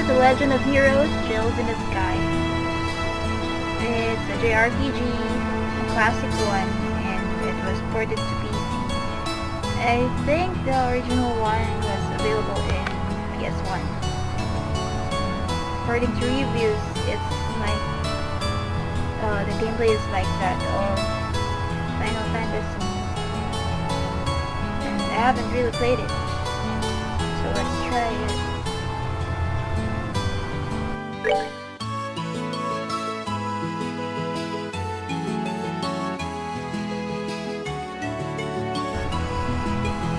The Legend of Heroes, Chills in the Sky. It's a JRPG, a classic one, and it was ported to PC. I think the original one was available in PS1. According to reviews, it's like the gameplay is like that of Final Fantasy, and I haven't really played it, so let's try it.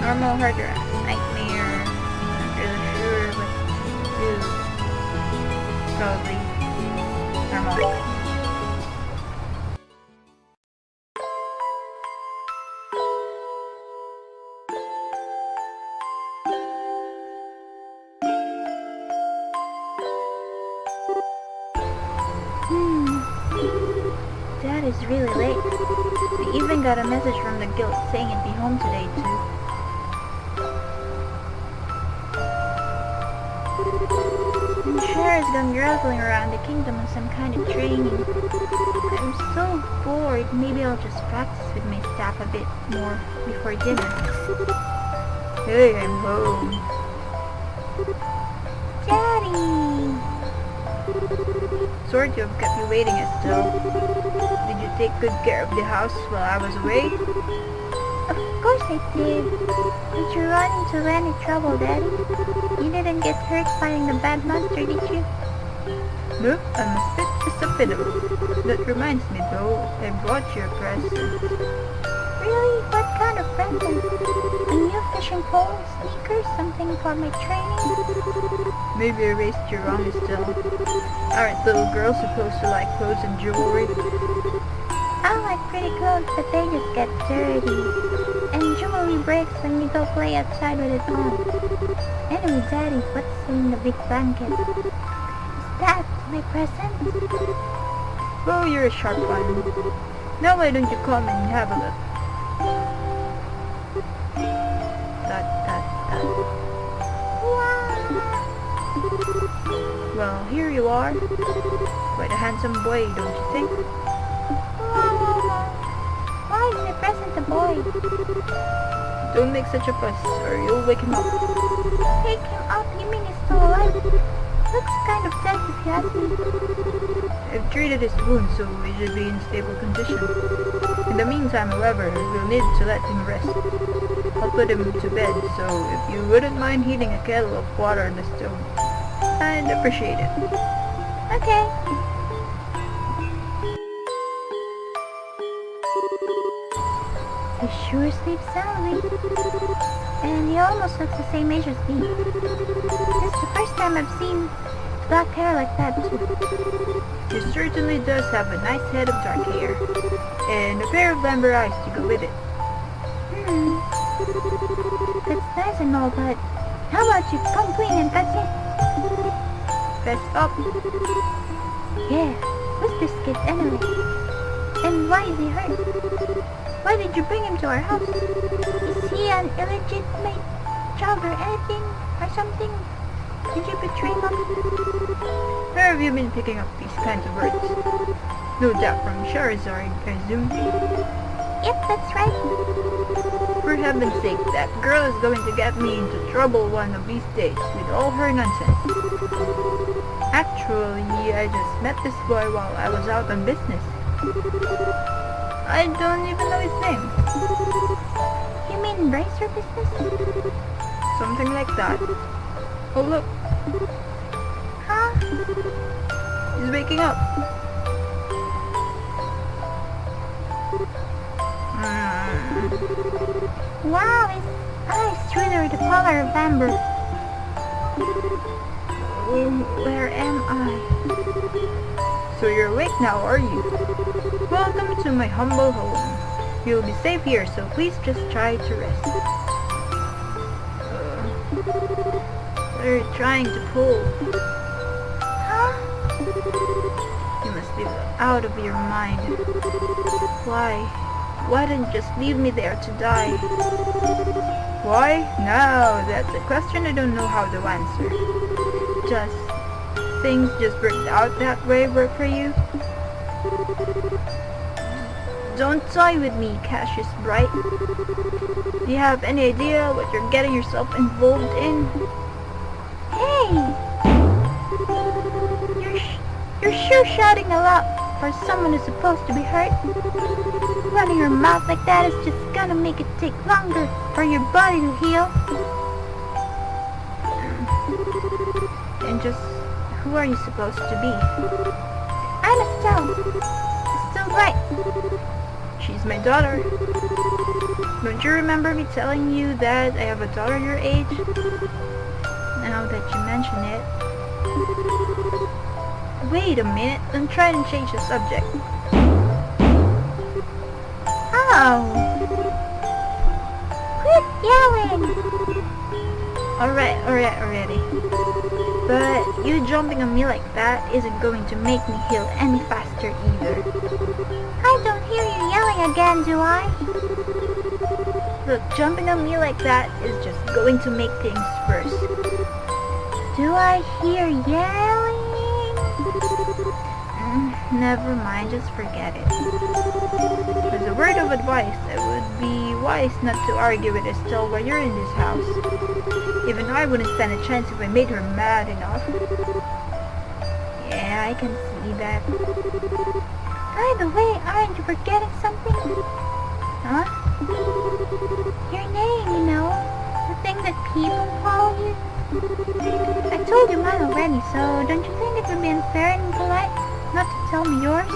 Normal, harder, nightmare, not really sure what to do. Probably normal. Dad is really late. We even got a message from the guild saying he'd be home today too. And Cher has gone traveling around the kingdom on some kind of training. I'm so bored. Maybe I'll just practice with my staff a bit more before dinner. Hey, I'm home. Daddy! Sorry to have kept you waiting, Estelle. Did you take good care of the house while I was away? Of course I did. Did you run into any trouble, Daddy? You didn't get hurt fighting the bad monster, did you? No, I'm a bit disappointed. That reminds me though, I brought you a present. Really? What kind of present? A new fishing pole, sneakers, something for my training? Maybe I raised you wrong, Estelle. Aren't little girls supposed to like clothes and jewelry? I like pretty clothes, but they just get dirty. And jewelry breaks when you go play outside with it on. Anyway, Daddy, what's in the big blanket? Is that my present? Oh, you're a sharp one. Now why don't you come and have a look? Wow. Well, here you are. Quite a handsome boy, don't you think? Why is my present a boy? Don't make such a fuss, or you'll wake him up. Wake him up? You mean he's still alive? Looks kind of dead if you ask me. I've treated his wound, so he should be in stable condition. In the meantime, however, we'll need to let him rest. I'll put him to bed, so if you wouldn't mind heating a kettle of water on the stove, I'd appreciate it. Okay. He sure sleeps soundly. And he almost looks the same age as me. This is the first time I've seen black hair like that too. He certainly does have a nice head of dark hair. And a pair of amber eyes to go with it. That's nice and all, but how about you come clean and fess it? Fess up? Yeah, who's this kid anyway? And why is he hurt? Why did you bring him to our house? Is he an illegitimate child or anything? Or something? Did you betray him? Where have you been picking up these kinds of words? No doubt from Charizard, I assume. Yep, that's right. For heaven's sake, that girl is going to get me into trouble one of these days with all her nonsense. Actually, I just met this boy while I was out on business. I don't even know his name. You mean bracer business? Something like that. Oh look. Huh? He's waking up. Wow, his eyes really are the color of amber. Where am I? So you're awake now, are you? Welcome to my humble home. You'll be safe here, so please just try to rest. What are you trying to pull? Huh? You must be out of your mind. Why? Why didn't you just leave me there to die? Why? No, that's a question I don't know how to answer. Just things just worked out that way work for you? Don't toy with me, Cassius Bright. Do you have any idea what you're getting yourself involved in? Hey! You're sure shouting a lot for someone who's supposed to be hurt. Running your mouth like that is just gonna make it take longer for your body to heal. And just who are you supposed to be? I'm Estelle Bright. She's my daughter. Don't you remember me telling you that I have a daughter your age? Now that you mention it. Wait a minute, I'm trying to change the subject. Oh! Quit yelling! Alright, already. But you jumping on me like that isn't going to make me heal any faster either. I don't hear you yelling again, do I? Look, jumping on me like that is just going to make things worse. Do I hear yelling? Never mind, just forget it. As a word of advice, it would be wise not to argue with Estelle while you're in this house. Even I wouldn't stand a chance if I made her mad enough. Yeah, I can see that. By the way, aren't you forgetting something? Huh? Your name, you know. The thing that people call you. I told you mine already, so don't you think it would be unfair and impolite not to tell me yours?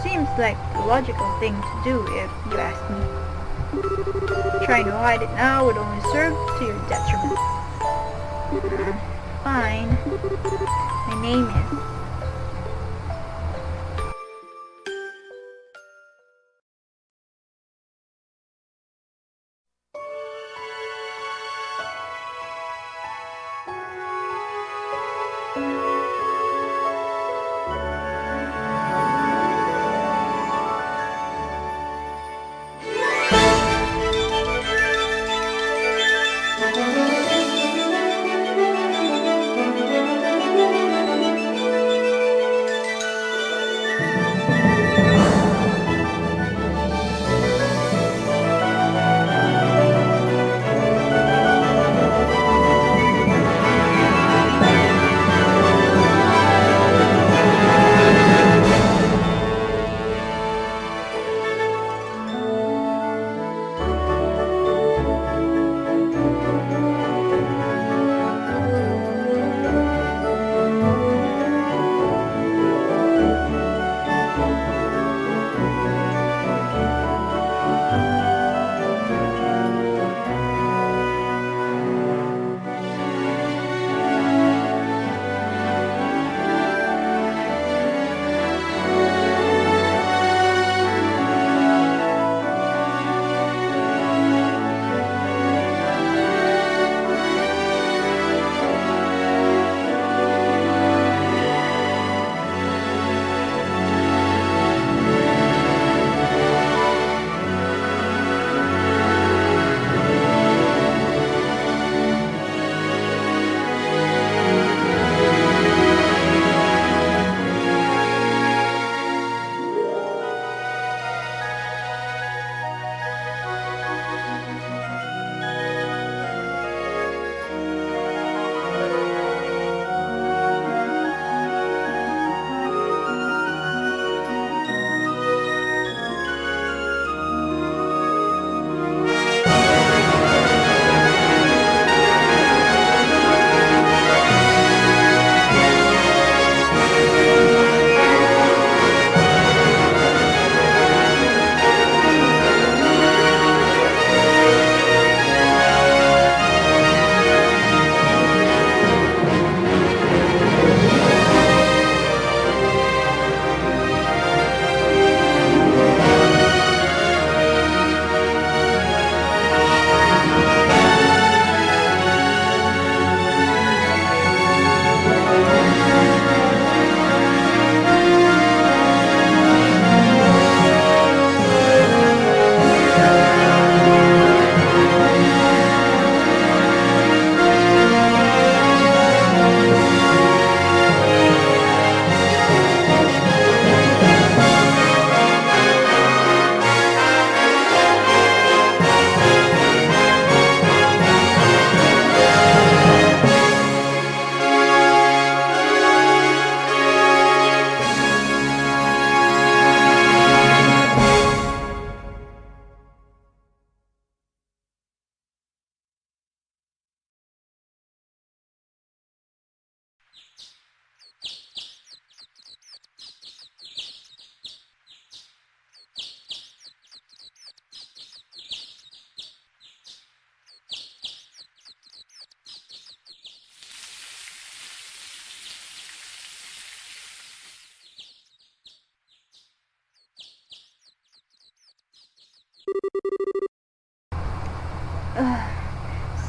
Seems like the logical thing to do if you ask me. Trying to hide it now would only serve to your detriment. Fine. My name is...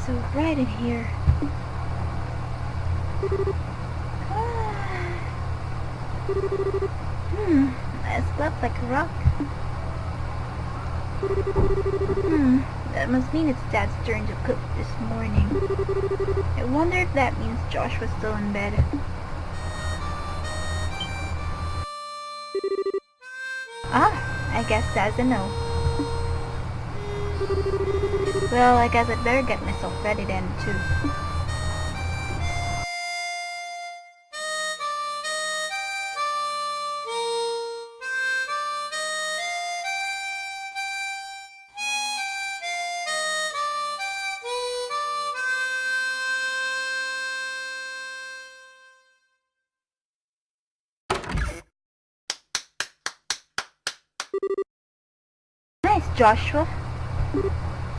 so bright in here. I slept like a rock. That must mean it's Dad's turn to cook this morning. I wonder if that means Josh was still in bed. I guess that's a no. Well, I guess I'd better get myself ready then, too. Nice, Joshua.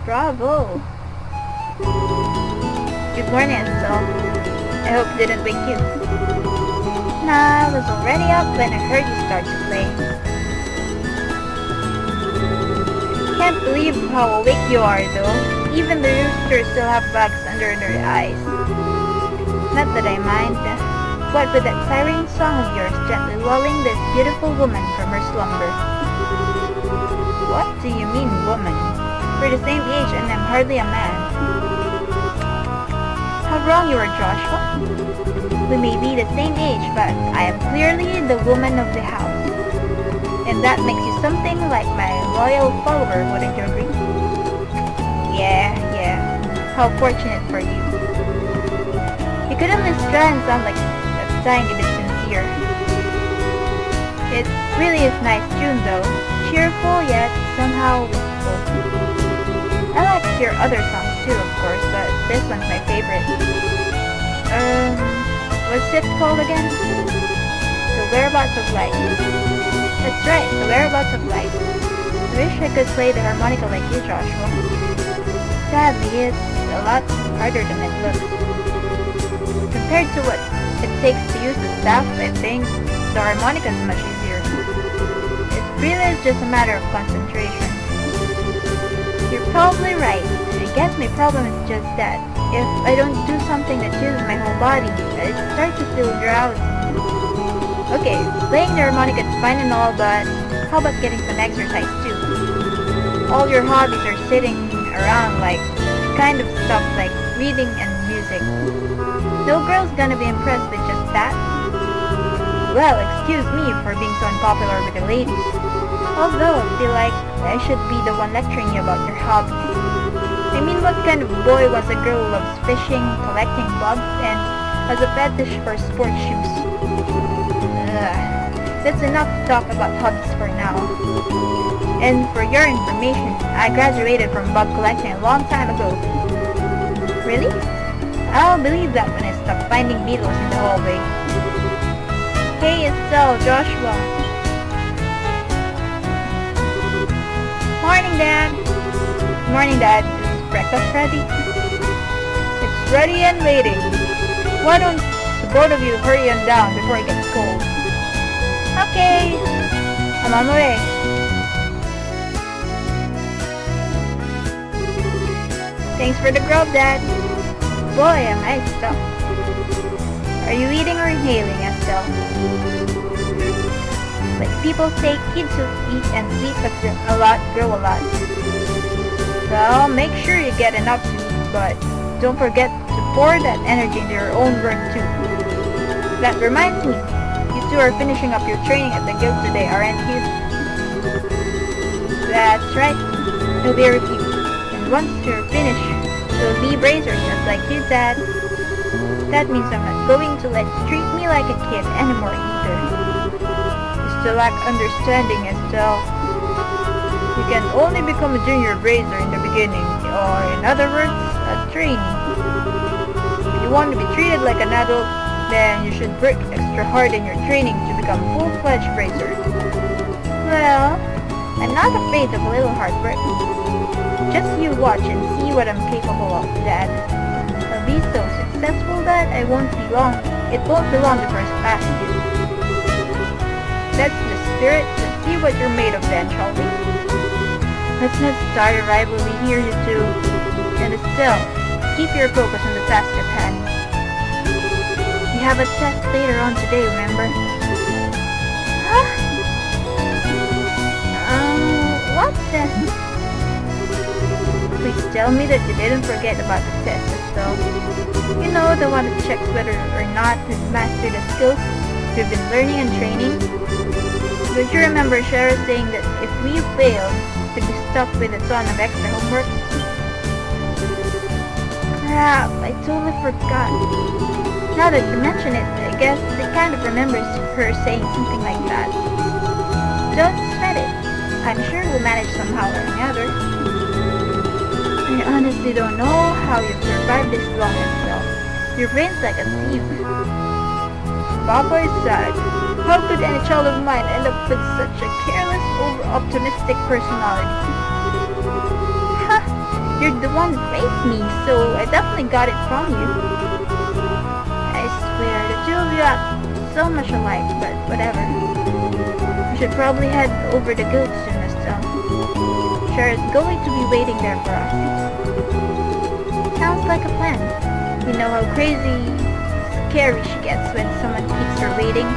Bravo. Good morning, Estelle. I hope it didn't wake you. Nah, I was already up when I heard you start to play. Can't believe how awake you are, though. Even the roosters still have bags under their eyes. Not that I mind. What with that siren song of yours gently lulling this beautiful woman from her slumber. What do you mean, woman? We're the same age and I'm hardly a man. How wrong you are, Joshua. We may be the same age, but I am clearly the woman of the house. And that makes you something like my loyal follower, wouldn't you agree? Yeah. How fortunate for you. You could only try and sound like a tiny bit sincere. It really is nice tune though. Cheerful yet somehow wistful. I like your other songs too, of course, but this one's my favorite. What's it called again? The Whereabouts of Light. That's right, The Whereabouts of Light. I wish I could play the harmonica like you, Joshua. Sadly, it's a lot harder than it looks. Compared to what it takes to use the staff, I think the harmonica is much easier. It really is just a matter of concentration. You're probably right. I guess my problem is just that if I don't do something that uses my whole body, I start to feel drowsy. Okay, playing the harmonica is fine and all, but how about getting some exercise too? All your hobbies are sitting around like kind of stuff like reading and music. No girl's gonna be impressed with just that. Well, excuse me for being so unpopular with the ladies. Although I feel like I should be the one lecturing you about your hobbies. I mean, what kind of boy was a girl who loves fishing, collecting bugs, and has a fetish for sports shoes? That's enough talk about hobbies for now. And for your information, I graduated from bug collecting a long time ago. Really? I'll believe that when I stop finding beetles in the hallway. Hey Estelle, Joshua. Morning, Dad. Morning, Dad. Is breakfast ready? It's ready and waiting. Why don't the both of you hurry on down before it gets cold? Okay. I'm on my way. Thanks for the grub, Dad. Boy, am I stuffed. Are you eating or inhaling, Estelle? Like people say, kids who eat and sleep a lot grow a lot. Well, make sure you get enough to eat, but don't forget to pour that energy into your own work too. That reminds me, you two are finishing up your training at the guild today, aren't you? That's right. It'll be a review. And once you're finished, you'll be bracers just like you, Dad. That means I'm not going to let you treat me like a kid anymore either. You still lack understanding, Estelle. You can only become a junior brazier in the beginning, or in other words, a trainee. If you want to be treated like an adult, then you should work extra hard in your training to become full-fledged brazier. Well, I'm not afraid of a little hard work. Just you watch and see what I'm capable of, Dad. I'll be so successful that it won't be long before I surpass you. That's the spirit. Let's see what you're made of then, shall we? Let's not start a rivalry here, you two. And Estelle, Keep your focus on the task at hand. You have a test later on today, remember? Huh? What test? Please tell me that you didn't forget about the test as well. You know, the one that checks whether or not you've mastered the skills you've been learning and training. Don't you remember Shara saying that if we failed, we'd be stuck with a ton of extra homework? Crap, I totally forgot. Now that you mention it, I guess I kind of remembers her saying something like that. Don't sweat it. I'm sure we'll manage somehow or another. I honestly don't know how you've survived this long as well. Your brain's like a sieve. Papa is sad. How could any child of mine end up with such a careless, over-optimistic personality? Ha! You're the one that raised me, so I definitely got it from you. I swear, the two of you act so much alike, but whatever. We should probably head over the guild soon as well. Shara is going to be waiting there for us. Sounds like a plan. You know how crazy, scary she gets when someone keeps her waiting.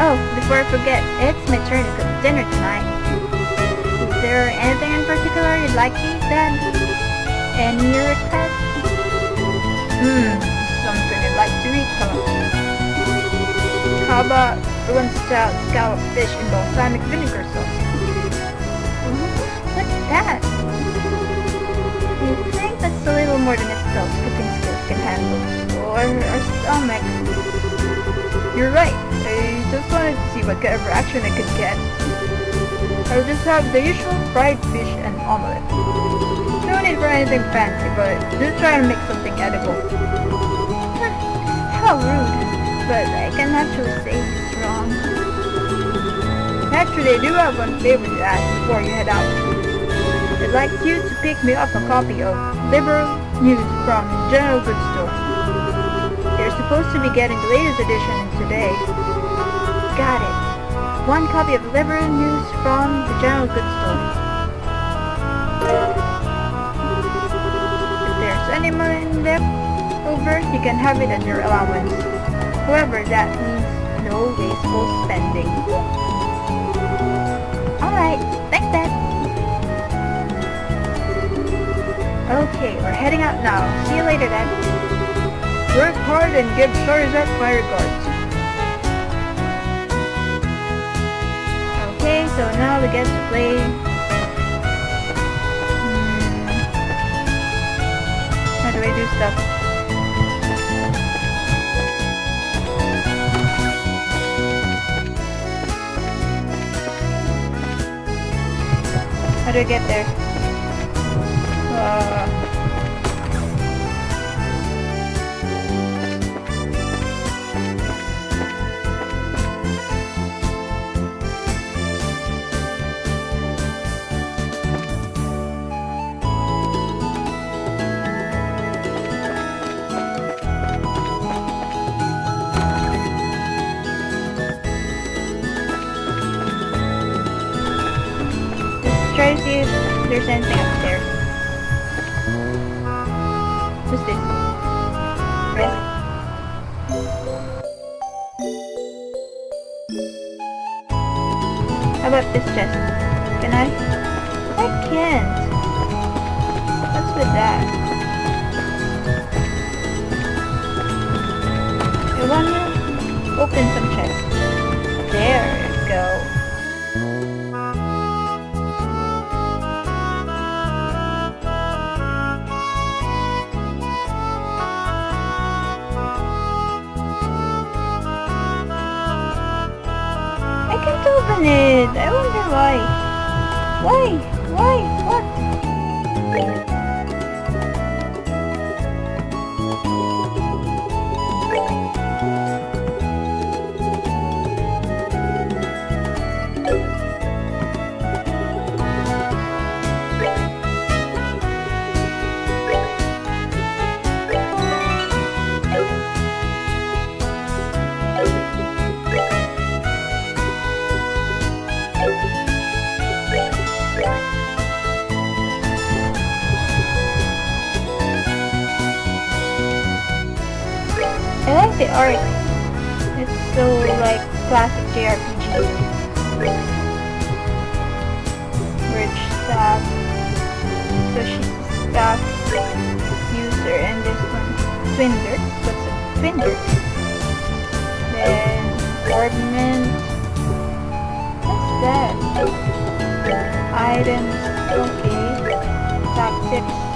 Oh, before I forget, it's my turn to cook dinner tonight. Is there anything in particular you'd like to eat, Dad? Any request? Something I'd like to eat, huh? How about Bruin-style scalloped fish in balsamic vinegar sauce? What's that? I think that's a little more than Estelle's cooking skills can handle. Or our stomachs. You're right. I just wanted to see what kind of reaction I could get. I'll just have the usual fried fish and omelette. No need for anything fancy, but just try and make something edible. How rude. But I can actually say it's wrong. Actually, I do have one favor to ask before you head out. I'd like you to pick me up a copy of Liberal News from General Goods Store. You're supposed to be getting the latest edition today. Got it. One copy of Liberal News from the General Goods Store. If there's any money left over, you can have it as your allowance. However, that means no wasteful spending. Alright, thanks Dad. Okay, we're heading out now. See you later, Dad. Work hard and give Charizard my regards. Okay, so now we get to play... How do I do stuff? How do I get there? Try to see if there's anything upstairs. What's this? Really? How about this chest? Can I? I can't. What's with that? I wanna open some chests. There we go. Open it! I wonder why. Why? What? the art. It's so like classic JRPG. Merge staff. So she's the staff user, and this one Twinder. What's a Twinder? Then orbments. What's that? Items. Okay. Tactics.